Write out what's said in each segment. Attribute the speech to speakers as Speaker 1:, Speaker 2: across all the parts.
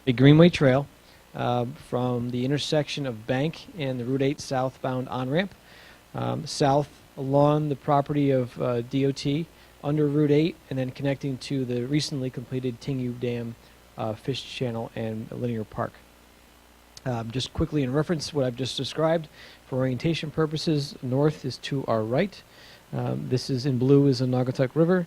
Speaker 1: a Greenway trail from the intersection of Bank and the Route 8 southbound on-ramp, south along the property of DOT, under Route 8, and then connecting to the recently completed Tingu Dam fish channel and linear park. Just quickly in reference what I've just described, for orientation purposes, north is to our right. This is in blue is the Naugatuck River.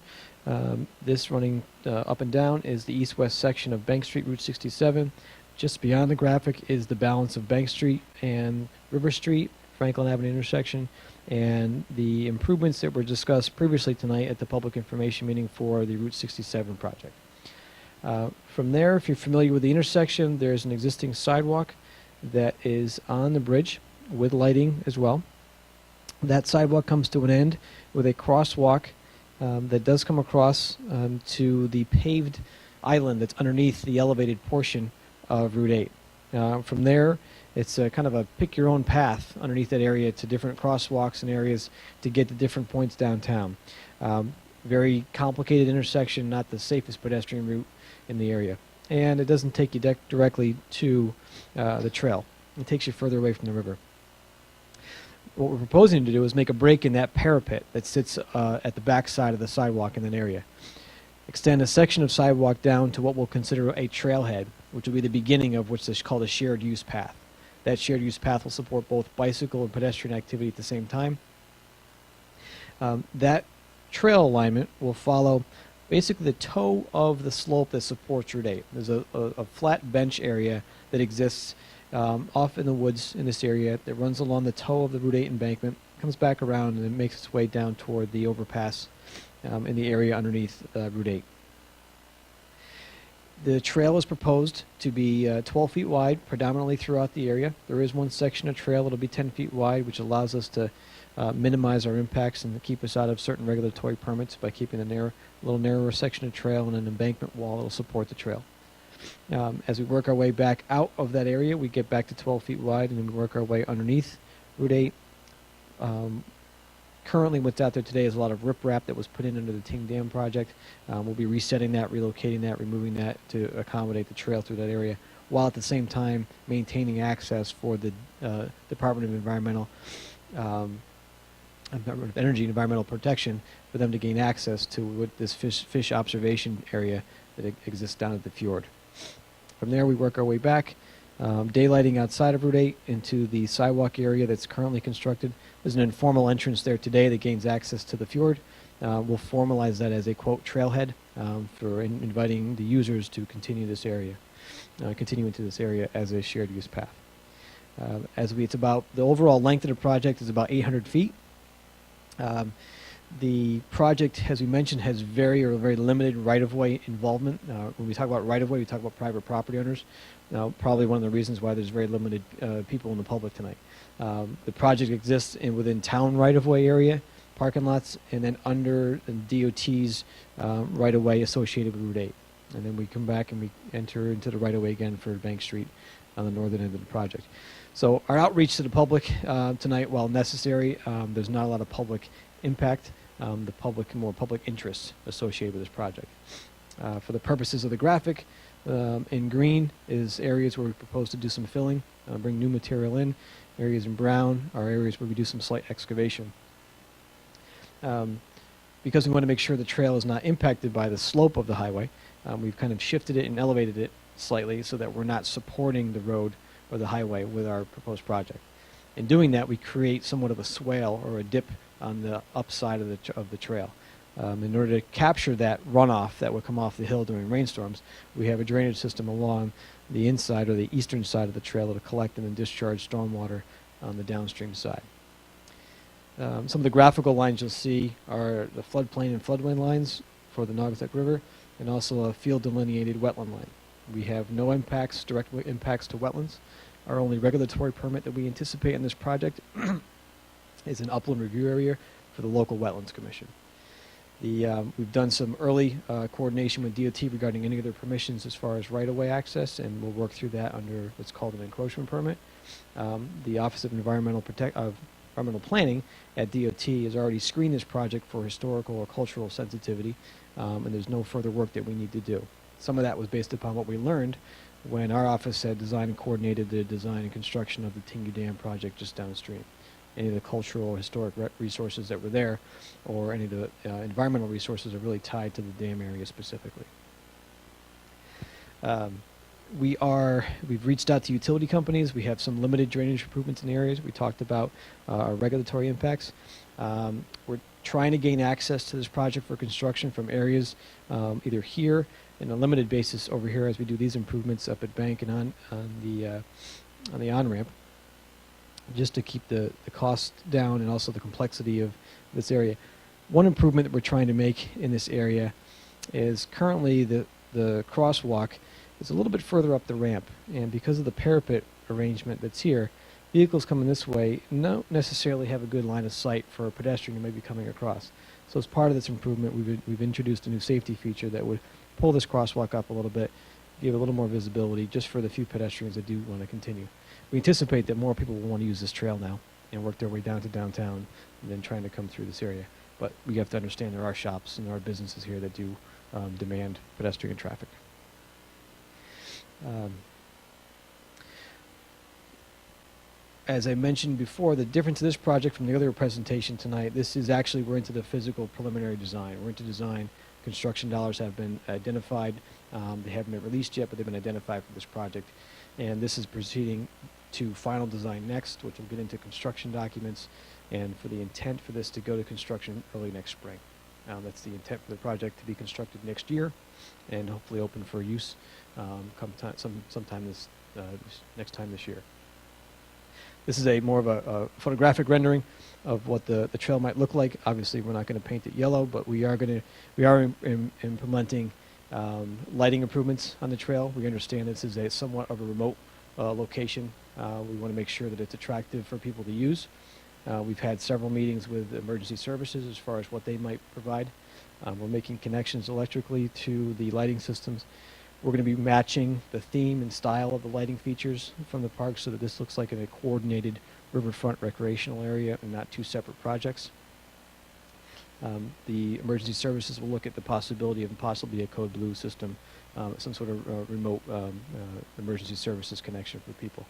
Speaker 1: This running up and down is the east-west section of Bank Street, Route 67. Just beyond the graphic is the balance of Bank Street and River Street, Franklin Avenue intersection, and the improvements that were discussed previously tonight at the public information meeting for the Route 67 project. From there, if you're familiar with the intersection, there's an existing sidewalk that is on the bridge with lighting as well. That sidewalk comes to an end with a crosswalk that does come across to the paved island that's underneath the elevated portion of Route 8. From there, it's kind of a pick-your-own path underneath that area to different crosswalks and areas to get to different points downtown. Very complicated intersection, not the safest pedestrian route in the area. And it doesn't take you directly to the trail. It takes you further away from the river. What we're proposing to do is make a break in that parapet that sits at the back side of the sidewalk in that area. Extend a section of sidewalk down to what we'll consider a trailhead, which will be the beginning of what's called a shared use path. That shared use path will support both bicycle and pedestrian activity at the same time. That trail alignment will follow basically the toe of the slope that supports Route 8. There's a flat bench area that exists off in the woods in this area that runs along the toe of the Route 8 embankment, comes back around, and then makes its way down toward the overpass in the area underneath Route 8. The trail is proposed to be 12 feet wide, predominantly throughout the area. There is one section of trail that will be 10 feet wide, which allows us to minimize our impacts and keep us out of certain regulatory permits by keeping a little narrower section of trail and an embankment wall that will support the trail. As we work our way back out of that area, we get back to 12 feet wide, and then we work our way underneath Route 8. Currently, what's out there today is a lot of riprap that was put in under the Ting Dam project. We'll be resetting that, relocating that, removing that to accommodate the trail through that area, while at the same time maintaining access for the Department of Energy and Environmental Protection for them to gain access to this fish observation area that exists down at the fjord. From there, we work our way back, daylighting outside of Route 8 into the sidewalk area that's currently constructed. There's an informal entrance there today that gains access to the fjord. We'll formalize that as a, quote, trailhead for inviting the users to continue this area, continue into this area as a shared use path. It's about, the overall length of the project is about 800 feet. The project, as we mentioned, has very limited right-of-way involvement. When we talk about right-of-way, we talk about private property owners. Probably one of the reasons why there's very limited people in the public tonight. The project exists within town right-of-way area, parking lots, and then under the DOT's right-of-way associated with Route 8. And then we come back and we enter into the right-of-way again for Bank Street on the northern end of the project. So our outreach to the public tonight, while necessary, there's not a lot of public impact, more public interest associated with this project. For the purposes of the graphic, in green is areas where we propose to do some filling, bring new material in. Areas in brown are areas where we do some slight excavation. Because we want to make sure the trail is not impacted by the slope of the highway, we've kind of shifted it and elevated it slightly so that we're not supporting the road or the highway with our proposed project. In doing that, we create somewhat of a swale or a dip on the upside of the trail. In order to capture that runoff that would come off the hill during rainstorms, we have a drainage system along the inside or the eastern side of the trail to collect and then discharge stormwater on the downstream side. Some of the graphical lines you'll see are the floodplain and floodway lines for the Naugatuck River, and also a field delineated wetland line. We have no impacts, direct impacts to wetlands. Our only regulatory permit that we anticipate in this project is an upland review area for the local Wetlands Commission. We've done some early coordination with DOT regarding any of their permissions as far as right-of-way access, and we'll work through that under what's called an encroachment permit. The Office of Environmental Planning at DOT has already screened this project for historical or cultural sensitivity, and there's no further work that we need to do. Some of that was based upon what we learned when our office had designed and coordinated the design and construction of the Tingu Dam project just downstream. Any of the cultural or historic resources that were there, or any of the environmental resources, are really tied to the dam area specifically. We've reached out to utility companies. We have some limited drainage improvements in areas. We talked about our regulatory impacts. We're trying to gain access to this project for construction from areas either here in a limited basis over here as we do these improvements up at Bank and on the on-ramp, just to keep the cost down and also the complexity of this area. One improvement that we're trying to make in this area is currently the crosswalk is a little bit further up the ramp, and because of the parapet arrangement that's here, vehicles coming this way don't necessarily have a good line of sight for a pedestrian who may be coming across. So as part of this improvement, we've introduced a new safety feature that would pull this crosswalk up a little bit, give a little more visibility just for the few pedestrians that do want to continue. We anticipate that more people will want to use this trail now and work their way down to downtown and then trying to come through this area. But we have to understand there are shops and there are businesses here that do demand pedestrian traffic. As I mentioned before, the difference of this project from the other presentation tonight, this is actually, we're into the physical preliminary design. We're into design. Construction dollars have been identified. They haven't been released yet, but they've been identified for this project. And this is proceeding to final design next, which will get into construction documents, and for the intent for this to go to construction early next spring. That's the intent for the project to be constructed next year and hopefully open for use sometime next time this year. This is more of a photographic rendering of what the trail might look like. Obviously, we're not going to paint it yellow, but we are implementing lighting improvements on the trail. We understand this is somewhat of a remote location. We want to make sure that it's attractive for people to use. We've had several meetings with emergency services as far as what they might provide. We're making connections electrically to the lighting systems. We're going to be matching the theme and style of the lighting features from the park so that this looks like a coordinated riverfront recreational area and not two separate projects. The emergency services will look at the possibility of possibly a code blue system, some sort of remote emergency services connection for people.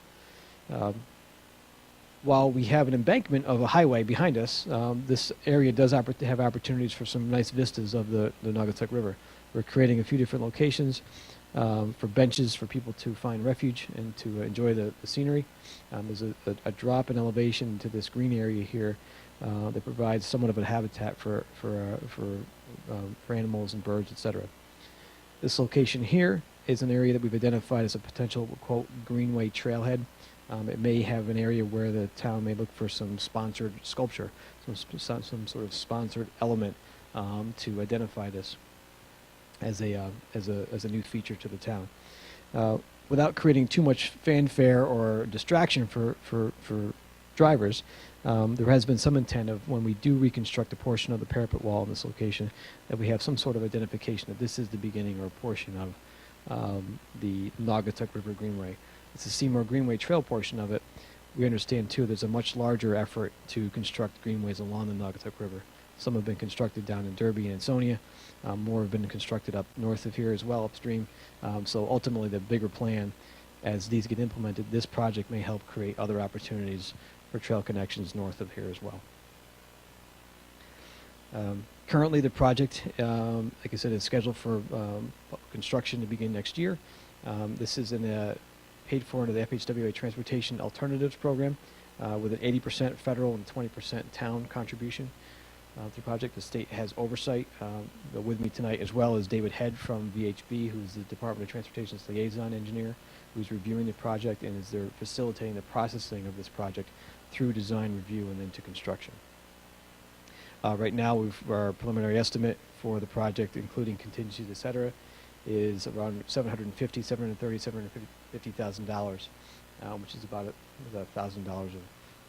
Speaker 1: While we have an embankment of a highway behind us, this area does have opportunities for some nice vistas of the Naugatuck River. We're creating a few different locations for benches for people to find refuge and to enjoy the scenery. There's a drop in elevation to this green area here that provides somewhat of a habitat for animals and birds, etc. This location here is an area that we've identified as a potential, quote, Greenway trailhead. It may have an area where the town may look for some sponsored sculpture, some sort of sponsored element to identify this as a new feature to the town. Without creating too much fanfare or distraction for drivers, there has been some intent of when we do reconstruct a portion of the parapet wall in this location that we have some sort of identification that this is the beginning or a portion of the Naugatuck River Greenway. It's the Seymour Greenway Trail portion of it. We understand too there's a much larger effort to construct greenways along the Naugatuck River. Some have been constructed down in Derby and Ansonia. More have been constructed up north of here as well, upstream. So ultimately the bigger plan, as these get implemented, this project may help create other opportunities for trail connections north of here as well. Currently the project, like I said, is scheduled for construction to begin next year. This is paid for under the FHWA Transportation Alternatives Program with an 80% federal and 20% town contribution to the project. The state has oversight. With me tonight as well is David Head from VHB, who's the Department of Transportation's liaison engineer, who's reviewing the project and is there facilitating the processing of this project through design review and into construction. Right now, our preliminary estimate for the project, including contingencies, et cetera, is around $750,000 which is about $1,000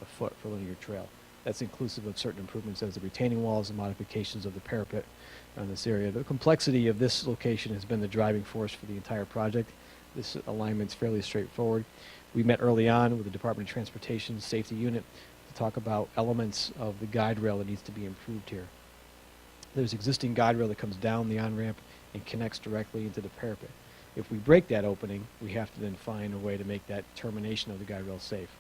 Speaker 1: a foot for linear trail. That's inclusive of certain improvements as the retaining walls and modifications of the parapet on this area. The complexity of this location has been the driving force for the entire project. This alignment's fairly straightforward. We met early on with the Department of Transportation Safety Unit to talk about elements of the guide rail that needs to be improved here. There's existing guide rail that comes down the on-ramp and connects directly into the parapet. If we break that opening, we have to then find a way to make that termination of the guide rail safe.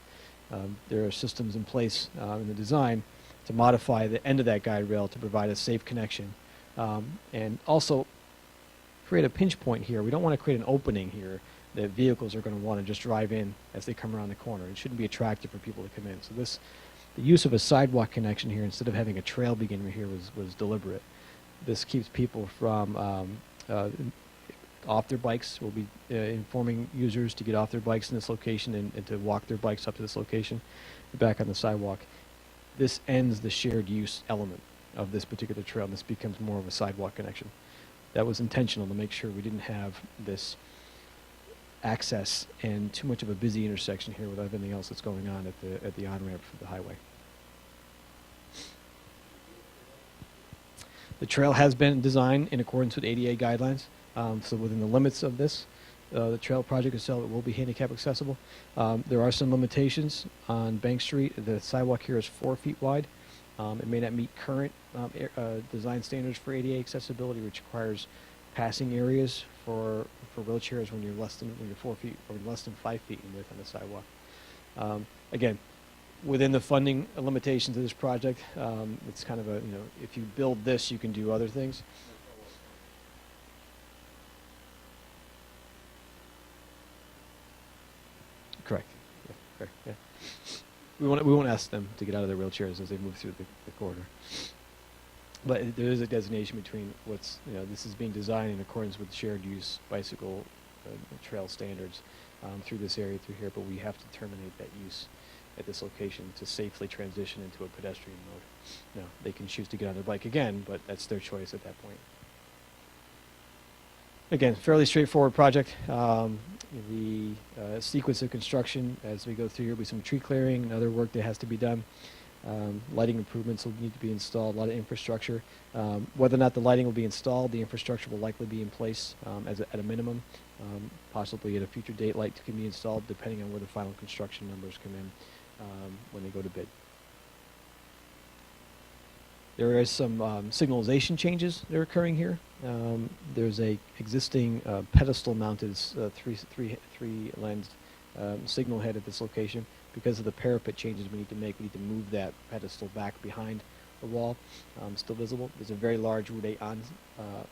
Speaker 1: There are systems in place in the design to modify the end of that guide rail to provide a safe connection, and also create a pinch point here. We don't want to create an opening here that vehicles are going to want to just drive in as they come around the corner. It shouldn't be attractive for people to come in. So the use of a sidewalk connection here instead of having a trail begin here was deliberate. This keeps people from off their bikes. We'll be informing users to get off their bikes in this location and to walk their bikes up to this location, back on the sidewalk. This ends the shared use element of this particular trail, and this becomes more of a sidewalk connection. That was intentional to make sure we didn't have this access and too much of a busy intersection here with everything else that's going on at the on-ramp for the highway. The trail has been designed in accordance with ADA guidelines, so within the limits of this, the trail project itself will be handicap accessible. There are some limitations on Bank Street. The sidewalk here is 4 feet wide. It may not meet current design standards for ADA accessibility, which requires passing areas for wheelchairs when you're 4 feet or less than 5 feet in width on the sidewalk. Again, within the funding limitations of this project, it's kind of a, if you build this, you can do other things. Correct. Yeah, correct. Yeah. We won't ask them to get out of their wheelchairs as they move through the corridor. But there is a designation between what's, this is being designed in accordance with shared use bicycle trail standards through this area through here, but we have to terminate that use at this location to safely transition into a pedestrian mode. Now, they can choose to get on their bike again, but that's their choice at that point. Again, fairly straightforward project. The sequence of construction as we go through here will be some tree clearing and other work that has to be done. Lighting improvements will need to be installed, a lot of infrastructure. Whether or not the lighting will be installed, the infrastructure will likely be in place at a minimum. Possibly at a future date, light can be installed depending on where the final construction numbers come in when they go to bid. There is some signalization changes that are occurring here. There's a existing pedestal-mounted three-lensed signal head at this location. Because of the parapet changes we need to make, we need to move that pedestal back behind the wall. Still visible. There's a very large Route 8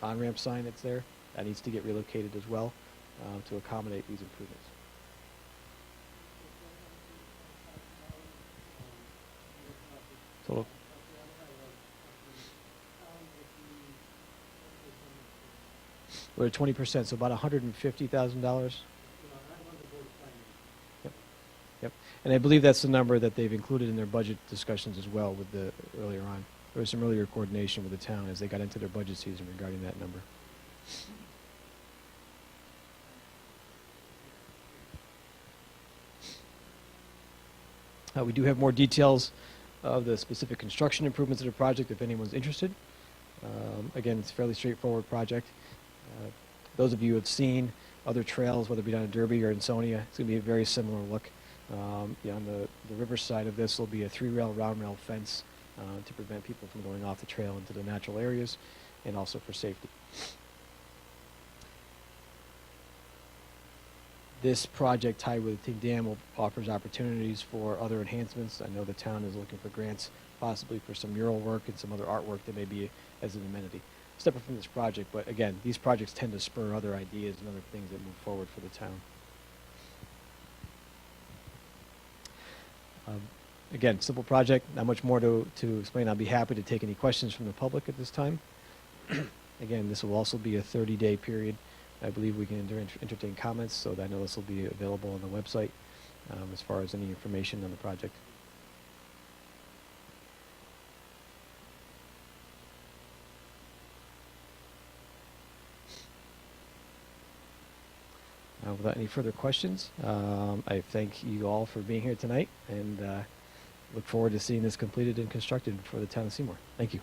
Speaker 1: on-ramp sign that's there. That needs to get relocated as well to accommodate these improvements. Total. We're at 20%, so about $150,000. Yep. And I believe that's the number that they've included in their budget discussions as well with earlier on. There was some earlier coordination with the town as they got into their budget season regarding that number. We do have more details of the specific construction improvements of the project if anyone's interested. Again, it's a fairly straightforward project. Those of you who have seen other trails, whether it be down in Derby or in Sonia, it's going to be a very similar look. On the river side of this will be a 3-rail round rail fence to prevent people from going off the trail into the natural areas and also for safety. This project tied with the Dam offers opportunities for other enhancements. I know the town is looking for grants possibly for some mural work and some other artwork that may be as an amenity. Separate from this project, but again, these projects tend to spur other ideas and other things that move forward for the town. Again, simple project, not much more to explain. I'll be happy to take any questions from the public at this time. Again, this will also be a 30-day period. I believe we can entertain comments, so I know this will be available on the website as far as any information on the project. Without any further questions, I thank you all for being here tonight and look forward to seeing this completed and constructed for the town of Seymour. Thank you.